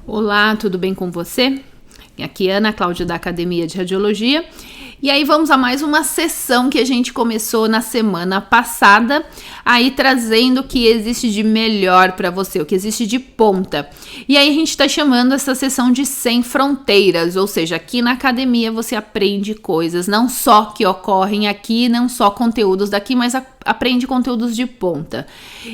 Olá, tudo bem com você? Aqui é Ana Cláudia da Academia de Radiologia. E aí vamos a mais uma sessão que a gente começou na semana passada, aí trazendo o que existe de melhor para você, o que existe de ponta. E aí a gente está chamando essa sessão de Sem Fronteiras, ou seja, aqui na academia você aprende coisas não só que ocorrem aqui, não só conteúdos daqui, mas aprende conteúdos de ponta.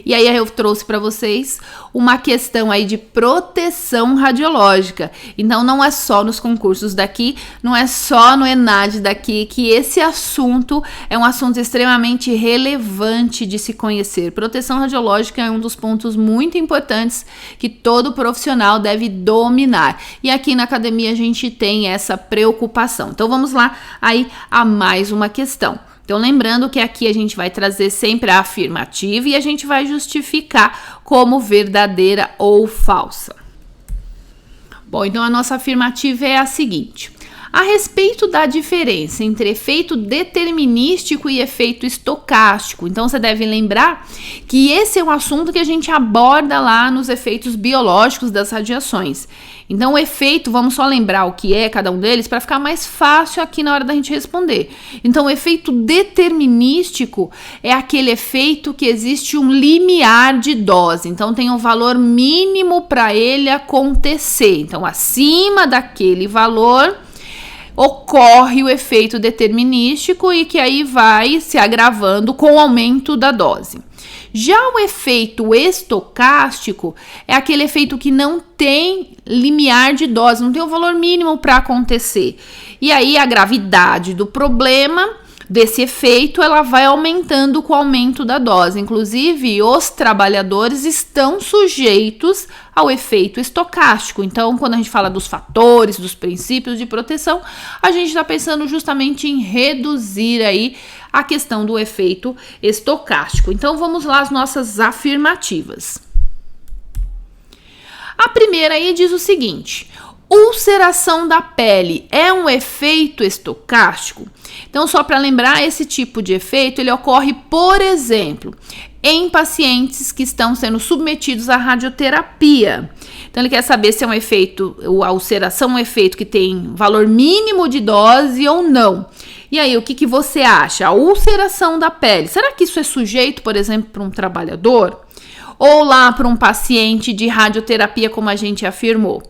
E aí eu trouxe para vocês uma questão aí de proteção radiológica. Então não é só nos concursos daqui, não é só no ENAD daqui que esse assunto é um assunto extremamente relevante de se conhecer. Proteção radiológica é um dos pontos muito importantes que todo profissional deve dominar. E aqui na academia a gente tem essa preocupação. Então vamos lá aí a mais uma questão. Então, lembrando que aqui a gente vai trazer sempre a afirmativa e a gente vai justificar como verdadeira ou falsa. Bom, então a nossa afirmativa é a seguinte: a respeito da diferença entre efeito determinístico e efeito estocástico. Então, você deve lembrar que esse é um assunto que a gente aborda lá nos efeitos biológicos das radiações. Então, o efeito, vamos só lembrar o que é cada um deles para ficar mais fácil aqui na hora da gente responder. Então, o efeito determinístico é aquele efeito que existe um limiar de dose. Então, tem um valor mínimo para ele acontecer. Então, acima daquele valor ocorre o efeito determinístico e que aí vai se agravando com o aumento da dose. Já o efeito estocástico é aquele efeito que não tem limiar de dose, não tem um valor mínimo para acontecer. E aí a gravidade do problema desse efeito, ela vai aumentando com o aumento da dose. Inclusive, os trabalhadores estão sujeitos ao efeito estocástico. Então, quando a gente fala dos fatores, dos princípios de proteção, a gente está pensando justamente em reduzir aí a questão do efeito estocástico. Então, vamos lá às nossas afirmativas. A primeira aí diz o seguinte: ulceração da pele é um efeito estocástico? Então, só para lembrar, esse tipo de efeito, ele ocorre, por exemplo, em pacientes que estão sendo submetidos à radioterapia. Então, ele quer saber se é um efeito, a ulceração é um efeito que tem valor mínimo de dose ou não. E aí, o que você acha? A ulceração da pele, será que isso é sujeito, por exemplo, para um trabalhador? Ou lá para um paciente de radioterapia, como a gente afirmou?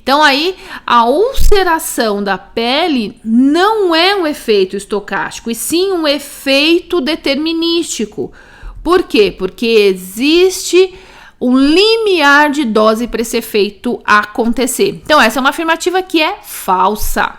Então, aí, a ulceração da pele não é um efeito estocástico, e sim um efeito determinístico. Por quê? Porque existe um limiar de dose para esse efeito acontecer. Então, essa é uma afirmativa que é falsa.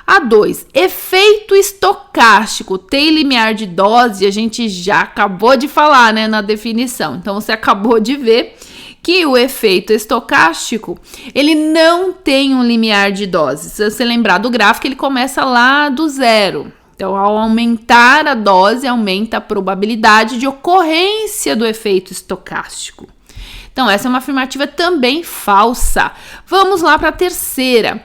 A 2, efeito estocástico tem limiar de dose, a gente já acabou de falar, né, na definição. Então, você acabou de ver que o efeito estocástico, ele não tem um limiar de dose. Se você lembrar do gráfico, ele começa lá do zero. Então, ao aumentar a dose, aumenta a probabilidade de ocorrência do efeito estocástico. Então, essa é uma afirmativa também falsa. Vamos lá para a terceira.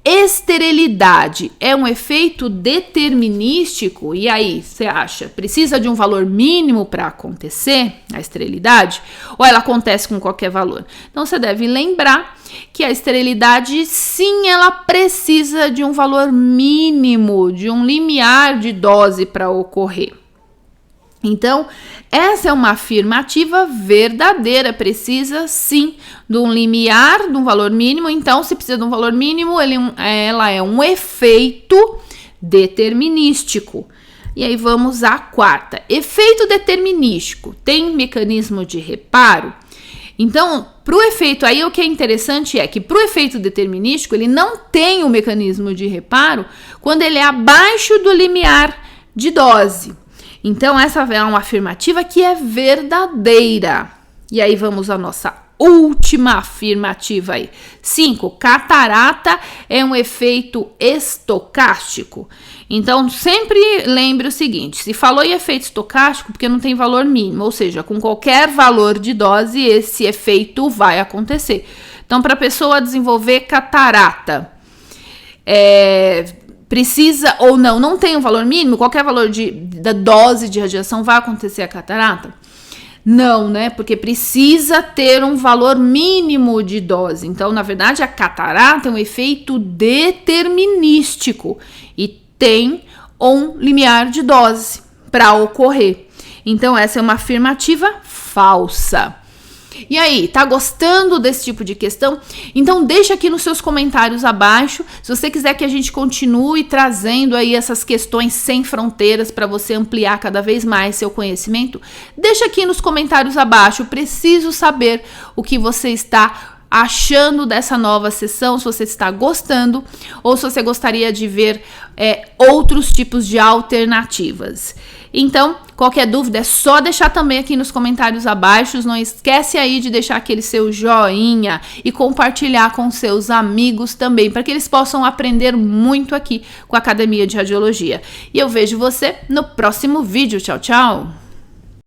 Esterilidade é um efeito determinístico? E aí, você acha, precisa de um valor mínimo para acontecer a esterilidade? Ou ela acontece com qualquer valor? Então, você deve lembrar que a esterilidade, sim, ela precisa de um valor mínimo, de um limiar de dose para ocorrer. Então, essa é uma afirmativa verdadeira, precisa sim de um limiar, de um valor mínimo. Então, se precisa de um valor mínimo, ela é um efeito determinístico. E aí vamos à quarta. Efeito determinístico tem mecanismo de reparo? Então, para o efeito aí, o que é interessante é que para o efeito determinístico, ele não tem um mecanismo de reparo quando ele é abaixo do limiar de dose. Então, essa é uma afirmativa que é verdadeira. E aí, vamos à nossa última afirmativa aí. 5. Catarata é um efeito estocástico. Então, sempre lembre o seguinte: se falou em efeito estocástico, porque não tem valor mínimo, ou seja, com qualquer valor de dose, esse efeito vai acontecer. Então, para a pessoa desenvolver catarata, precisa ou não tem um valor mínimo, qualquer valor da dose de radiação vai acontecer a catarata? Não, né? Porque precisa ter um valor mínimo de dose. Então, na verdade, a catarata é um efeito determinístico e tem um limiar de dose para ocorrer. Então, essa é uma afirmativa falsa. E aí, tá gostando desse tipo de questão? Então deixa aqui nos seus comentários abaixo, se você quiser que a gente continue trazendo aí essas questões sem fronteiras para você ampliar cada vez mais seu conhecimento, deixa aqui nos comentários abaixo, eu preciso saber o que você está achando dessa nova sessão, se você está gostando ou se você gostaria de ver outros tipos de alternativas. Então, qualquer dúvida é só deixar também aqui nos comentários abaixo. Não esquece aí de deixar aquele seu joinha e compartilhar com seus amigos também, para que eles possam aprender muito aqui com a Academia de Radiologia. E eu vejo você no próximo vídeo. Tchau, tchau!